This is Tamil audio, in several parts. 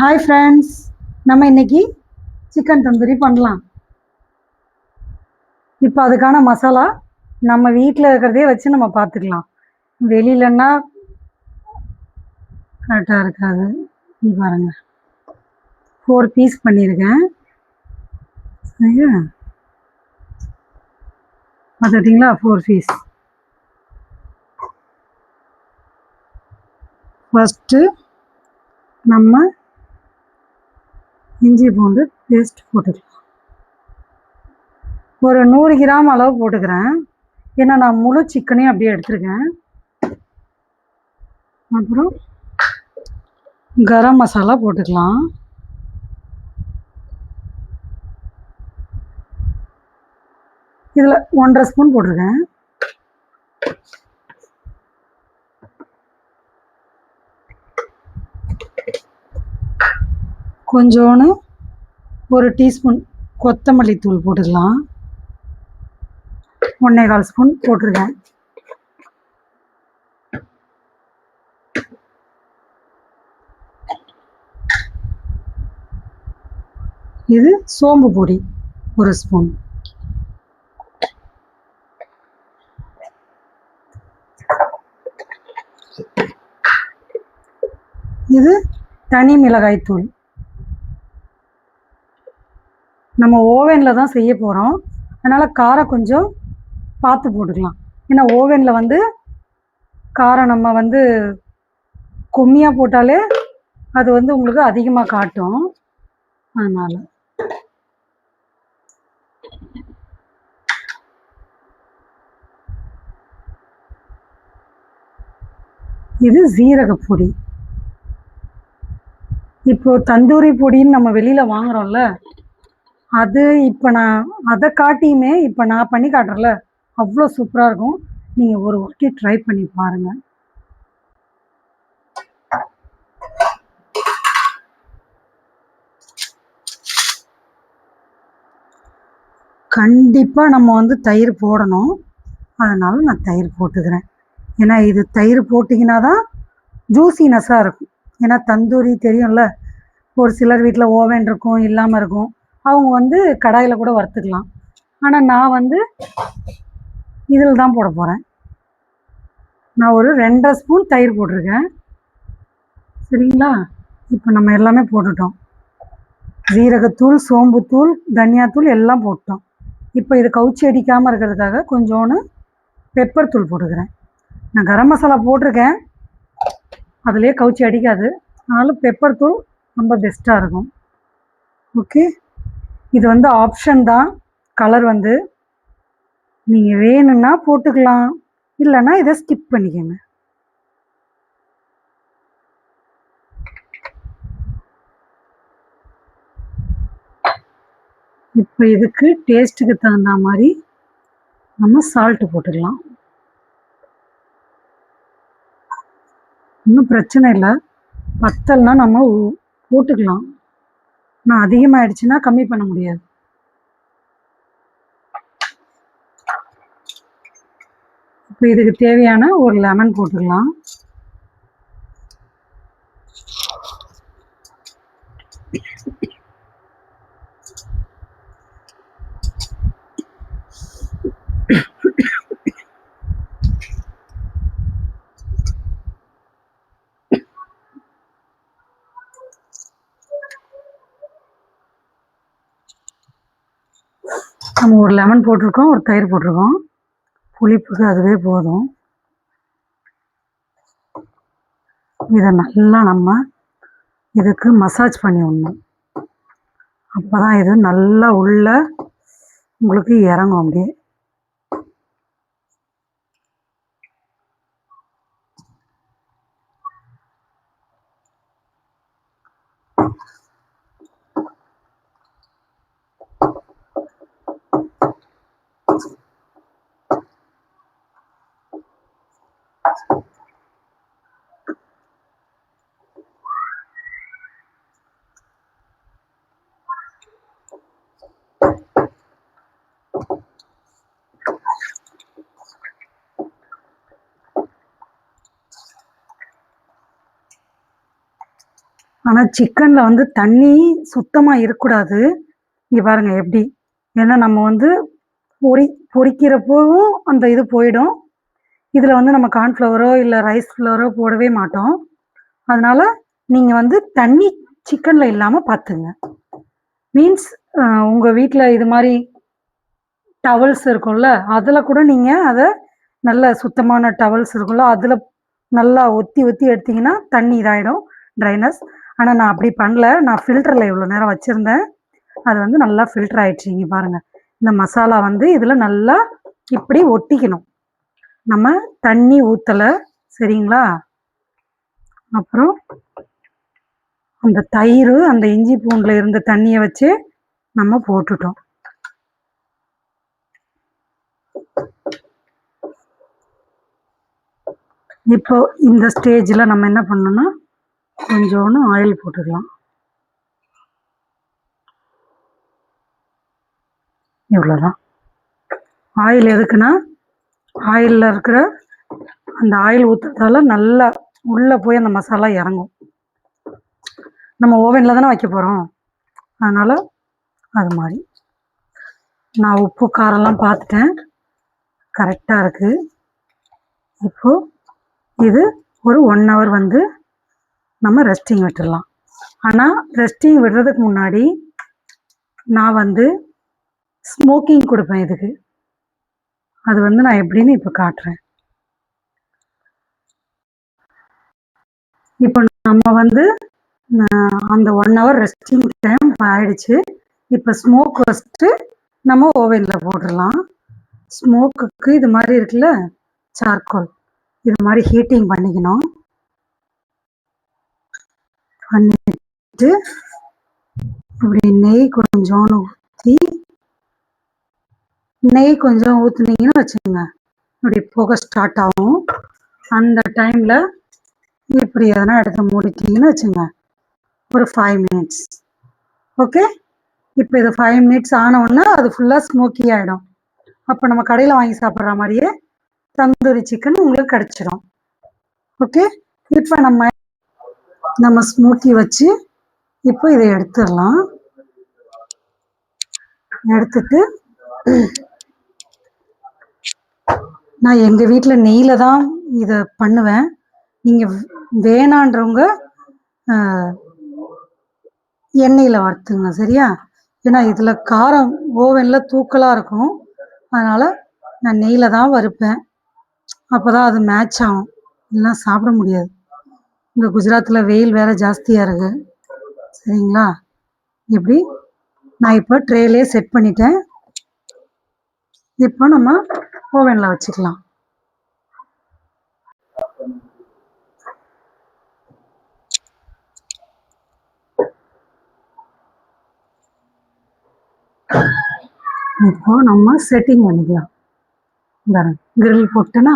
ஹாய் ஃப்ரெண்ட்ஸ், நம்ம இன்னைக்கு சிக்கன் தந்தூரி பண்ணலாம். இப்போ அதுக்கான மசாலா நம்ம வீட்டில் இருக்கிறதே வச்சு நம்ம பார்த்துக்கலாம். வெளியிலன்னா கரெக்டாக இருக்காது. இது பாருங்கள், 4 பீஸ் பண்ணியிருக்கேன். சரியா, பார்த்துட்டிங்களா? 4 பீஸ். ஃபஸ்ட்டு நம்ம இஞ்சி பூண்டு பேஸ்ட் போட்டுக்கலாம். ஒரு 100 கிராம் அளவு போட்டுக்கிறேன், ஏன்னா நான் முழு சிக்கனையும் அப்படியே எடுத்துருக்கேன். அப்புறம் கரம் மசாலா போட்டுக்கலாம். இதில் 1.5 ஸ்பூன் போட்டிருக்கேன். கொஞ்சோன்னு 1 டீஸ்பூன் கொத்தமல்லி தூள் போட்டுக்கலாம். 1.25 ஸ்பூன் போட்டிருக்கேன். இது சோம்பு பொடி 1 ஸ்பூன். இது தனி மிளகாய் தூள். நம்ம ஓவனில் தான் செய்ய போகிறோம், அதனால் காரம் கொஞ்சம் பார்த்து போட்டுக்கலாம். ஏன்னா ஓவனில் காரம் நம்ம கம்மியாக போட்டாலே அது உங்களுக்கு அதிகமாக காட்டும். அதனால் இது ஜீரகப்பொடி. இப்போது தந்தூரி பொடின்னு நம்ம வெளியில் வாங்குகிறோம்ல, அது இப்போ நான் அதை காட்டியுமே இப்போ நான் பண்ணி காட்டுறேன்ல, அவ்வளோ சூப்பராக இருக்கும். நீங்கள் ஒரு வாட்டி ட்ரை பண்ணி பாருங்கள். கண்டிப்பாக நம்ம தயிர் போடணும், அதனால் நான் தயிர் போட்டுக்கிறேன். ஏன்னா இது தயிர் போட்டிங்கன்னா தான் ஜூசினஸ்ஸாக இருக்கும். ஏன்னா தந்தூரி தெரியும்ல, ஒரு சிலர் வீட்டில் ஓவன் இருக்கும், இல்லாமல் இருக்கும். அவங்க கடாயில் கூட வறுத்துக்கலாம். ஆனால் நான் இதில் தான் போட போகிறேன். நான் ஒரு 2.5 ஸ்பூன் தயிர் போட்டிருக்கேன். சரிங்களா? இப்போ நம்ம எல்லாமே போட்டுட்டோம். ஜீரகத்தூள், சோம்புத்தூள், தனியாத்தூள் எல்லாம் போட்டோம். இப்போ இது கவுச்சி அடிக்காமல் இருக்கிறதுக்காக கொஞ்சோன்னு பெப்பர் தூள் போட்டுக்கிறேன். நான் கரம் மசாலா போட்டிருக்கேன், அதுலேயே கவுச்சி அடிக்காது, அதனால் பெப்பர் தூள் ரொம்ப பெஸ்ட்டாக இருக்கும். ஓகே, இது ஆப்ஷன் தான். கலர் நீங்கள் வேணும்னா போட்டுக்கலாம், இல்லைன்னா இதை ஸ்கிப் பண்ணிக்கோங்க. இப்போ இதுக்கு டேஸ்ட்டுக்கு தகுந்த மாதிரி நம்ம சால்ட்டு போட்டுக்கலாம். ஒன்றும் பிரச்சனை இல்லை, பத்தல்னா நம்ம போட்டுக்கலாம். நான் அதிகமாகிடுச்சுன்னா கம்மி பண்ண முடியாது. இப்போ இதுக்கு தேவையான ஒரு லெமன் போட்டுக்கலாம். நம்ம ஒரு லெமன் போட்டிருக்கோம், ஒரு தயிர் போட்டிருக்கோம், புளிப்புக்கு அதுவே போதும். இதை நல்லா நம்ம இதுக்கு மசாஜ் பண்ணி விடணும். அப்போ தான் இது நல்லா உள்ள உங்களுக்கு இறங்கும். அப்படியே ஆனால் சிக்கனில் வந்து தண்ணி சுத்தமாக இருக்கக்கூடாது. இங்கே பாருங்கள் எப்படி, ஏன்னா நம்ம வந்து பொரிக்கிறப்போவும் அந்த இது போயிடும். இதில் வந்து நம்ம கார்ன்ஃப்ளவரோ இல்லை ரைஸ் ஃப்ளவரோ போடவே மாட்டோம். அதனால் நீங்கள் வந்து தண்ணி சிக்கனில் இல்லாமல் பார்த்துங்க. மீன்ஸ் உங்கள் வீட்டில் இது மாதிரி டவல்ஸ் இருக்கும்ல, அதில் கூட நீங்கள் அதை நல்ல சுத்தமான டவல்ஸ் இருக்கும்ல, அதில் நல்லா ஒத்தி ஒத்தி எடுத்திங்கன்னா தண்ணி இதாகிடும், ட்ரைனஸ். ஆனால் நான் அப்படி பண்ணல, நான் ஃபில்டரில் இவ்வளோ நேரம் வச்சுருந்தேன். அது வந்து நல்லா ஃபில்டர் ஆகிடுச்சு. இங்கே பாருங்கள், இந்த மசாலா வந்து இதில் நல்லா இப்படி ஒட்டிக்கணும். நம்ம தண்ணி ஊற்றலை, சரிங்களா? அப்புறம் அந்த தயிர், அந்த இஞ்சி பூண்டில் இருந்த தண்ணியை வச்சு நம்ம போட்டுட்டோம். இப்போ இந்த ஸ்டேஜில் நம்ம என்ன பண்ணணும்னா கொஞ்சோண்டு ஆயில் போட்டுக்கலாம். இவ்வளோதான். ஆயில் எதுக்குன்னா, ஆயிலில் இருக்கிற அந்த ஆயில் ஊற்றுறதால நல்லா உள்ளே போய் அந்த மசாலா இறங்கும். நம்ம ஓவனில் தானே வைக்க போகிறோம், அதனால் அது மாதிரி. நான் உப்பு காரம்லாம் பார்த்துட்டேன், கரெக்டாக இருக்குது. இப்போது இது ஒரு 1 hour வந்து நம்ம ரெஸ்டிங் விட்டுடலாம். ஆனால் ரெஸ்டிங் விடுறதுக்கு முன்னாடி நான் வந்து ஸ்மோக்கிங் கொடுப்பேன் இதுக்கு. அது வந்து நான் எப்படின்னு இப்போ காட்டுறேன். இப்போ நம்ம வந்து அந்த 1 hour ரெஸ்டிங் டைம் ஆயிடுச்சு. இப்போ ஸ்மோக் வச்சுட்டு நம்ம ஓவனில் போட்டுடலாம். ஸ்மோக்குக்கு இது மாதிரி இருக்குல்ல, சார்கோல், இது மாதிரி ஹீட்டிங் பண்ணிக்கணும். பண்ணிட்டு இப்படி நெய் கொஞ்சோன்னு ஊற்றி, நெய் கொஞ்சம் ஊற்றுனீங்கன்னு வச்சுக்கோங்க, இப்படி புகை ஸ்டார்ட் ஆகும். அந்த டைமில் இப்படி எதனா எடுத்து மூடிட்டிங்கன்னு வச்சுங்க, ஒரு 5 minutes. ஓகே, இப்போ இது 5 minutes ஆனவுடனே அது ஃபுல்லாக ஸ்மோக்கி ஆகிடும். அப்போ நம்ம கடையில் வாங்கி சாப்பிட்ற மாதிரியே தந்தூரி சிக்கன் உங்களுக்கு கிடச்சிடும். ஓகே, இப்போ நம்ம ஸ்மோக்கி வச்சு இப்போ இதை எடுத்துடலாம். எடுத்துட்டு நான் எங்கள் வீட்டில் நெய்யில் தான் இதை பண்ணுவேன். நீங்கள் வேணான்றவங்க எண்ணெயில் வறுத்துங்க, சரியா? ஏன்னா இதில் காரம் ஓவனில் தூக்கலாக இருக்கும், அதனால் நான் நெய்யில் தான் வறுப்பேன். அப்போ தான் அது மேட்ச் ஆகும், இல்லைன்னா சாப்பிட முடியாது. இந்த குஜராத்தில் வெயில் வேறு ஜாஸ்தியாக இருக்குது, சரிங்களா? இப்படி நான் இப்போ ட்ரேலே செட் பண்ணிட்டேன். இப்போ நம்ம ஓவனில் வச்சுக்கலாம். இப்போ நம்ம செட்டிங் பண்ணிக்கலாம். பாருங்க, கிரில் போட்டேன்னா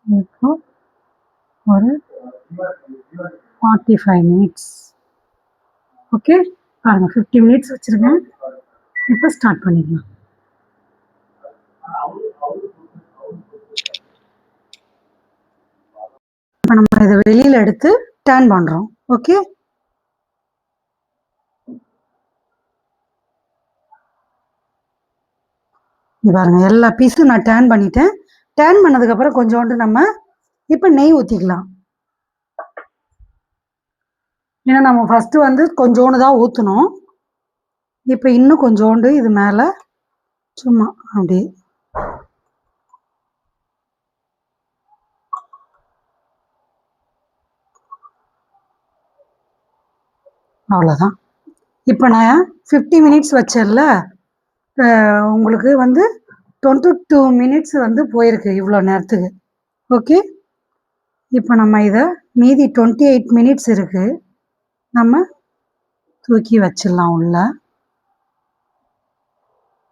இப்போ ஒரு 45 minutes. ஓகே, பாருங்க 50 minutes வச்சுருக்கேன். இப்போ ஸ்டார்ட் பண்ணிக்கலாம். இப்போ நம்ம இதை வெளியில் எடுத்து டர்ன் பண்ணுறோம். ஓகே, பாருங்க எல்லா பீஸும் நான் டர்ன் பண்ணிட்டேன். டர்ன் பண்ணதுக்கப்புறம் கொஞ்சோண்டு நம்ம இப்போ நெய் ஊற்றிக்கலாம். ஏன்னா நம்ம ஃபஸ்ட்டு வந்து கொஞ்சோண்டு தான் ஊற்றணும். இப்போ இன்னும் கொஞ்சோண்டு இது மேலே சும்மா அப்படி அவ்வளோதான். இப்போ நான் 50 minutes வச்சேன்ல, உங்களுக்கு வந்து 22 minutes வந்து போயிருக்கு இவ்வளோ நேரத்துக்கு. ஓகே, இப்போ நம்ம இதை மீதி 28 minutes இருக்குது, நம்ம தூக்கி வச்சிடலாம். உள்ள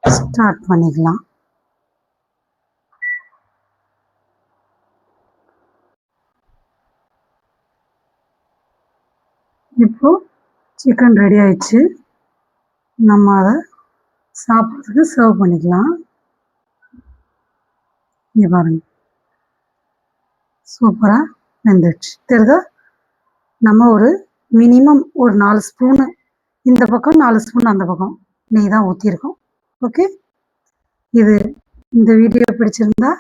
ஸ்டார்ட் பண்ணிக்கலாம். இப்போ சிக்கன் ரெடி ஆயிடுச்சு. நம்ம அதை சாப்பிட்றதுக்கு சர்வ் பண்ணிக்கலாம். இங்கே பாருங்க, சூப்பராக வெந்துடுச்சு, தெரியுதா? நம்ம ஒரு மினிமம் ஒரு 4 ஸ்பூனு இந்த பக்கம் 4 ஸ்பூன் அந்த பக்கம் நெய் தான் ஊற்றிருக்கோம். ஓகே, இது இந்த வீடியோ பிடிச்சிருந்தா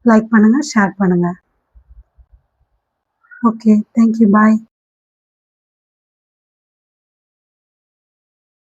லைக் பண்ணுங்கள், ஷேர் பண்ணுங்கள். ஓகே, தேங்க்யூ, பாய்.